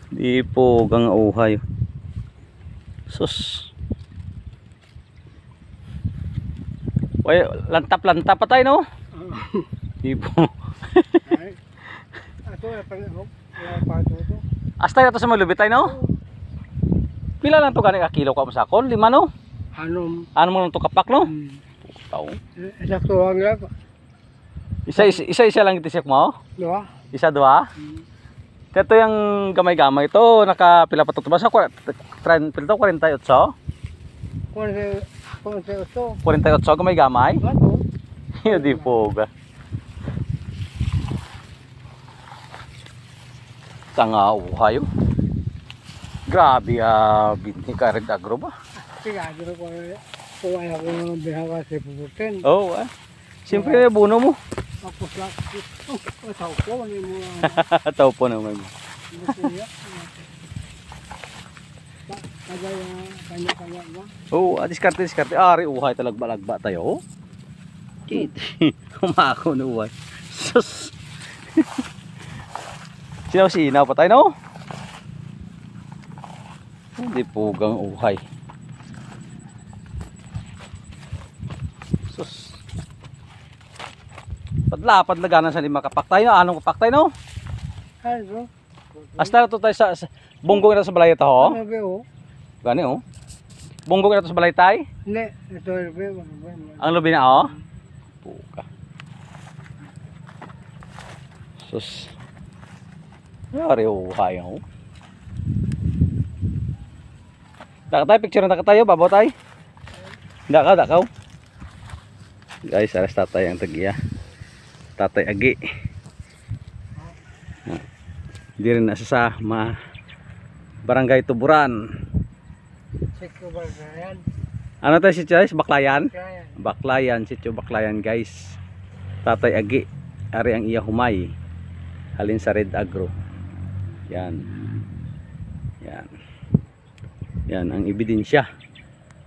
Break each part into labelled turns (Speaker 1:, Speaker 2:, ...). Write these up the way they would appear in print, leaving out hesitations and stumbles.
Speaker 1: Di po gang uhay. Sus. Way, lantap-lantap pa tayo no? Di po.
Speaker 2: Ay. Ato na panahon. Wala pa ito.
Speaker 1: Astay na to sa malubit tayo no? Pila lang to gani ka kilo ka masakon? 5 no? Ano mo lang to kapak no? Tao.
Speaker 2: Sakto ang lang.
Speaker 1: Isa lang itisip mo?
Speaker 2: Dua.
Speaker 1: Isa dua? Ito yung gamay-gamay ito, nakapila pa ito ba sa 48?
Speaker 2: 48.
Speaker 1: 48 gamay-gamay?
Speaker 2: Bato.
Speaker 1: Hindi po ga. Tanga uhayo. Grabe binti ka rin agro ba?
Speaker 2: Sigado ko kuha ko ng bihawa sa puputin.
Speaker 1: Oo siyempre buno mo.
Speaker 2: Tapos lang. Tao ko. Ano mo?
Speaker 1: Tao po naman.
Speaker 2: Kanya-kanya ba?
Speaker 1: Oo diskarte. Ari uhay talagba-lagba tayo. Kumako na uhay. Sus. Sinaw pa tayo no? Hindi po gang uhay. Sus. Padlapad laganan sa lima kapak tayo. Anong kapak tayo no?
Speaker 2: Ano?
Speaker 1: Hasta na to tayo sa bunggong na to sa balay ito ho?
Speaker 2: Ano ba?
Speaker 1: Gani oh. Bunggong na to sa balay tayo?
Speaker 2: Hindi. Ito ba?
Speaker 1: Ang lubi na oh? Puka. Sus. Ari uhay oh. Daka tayo, picture na tayo, babaw tayo. Dakaw. Guys, aras tatay ang tagiya. Tatay Agi. Hindi rin nasa sa Barangay Tuburan.
Speaker 2: Siko ba yan?
Speaker 1: Ano tayo sityo guys? Baklayan?
Speaker 2: Kaya.
Speaker 1: Baklayan, sityo Baklayan guys. Tatay Agi. Ari ang iya humay. Halin sa Red Agro. Yan. Yan ang ebidensya.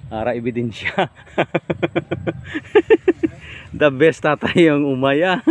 Speaker 1: Ara ebidensya. The best tatay ang umaya.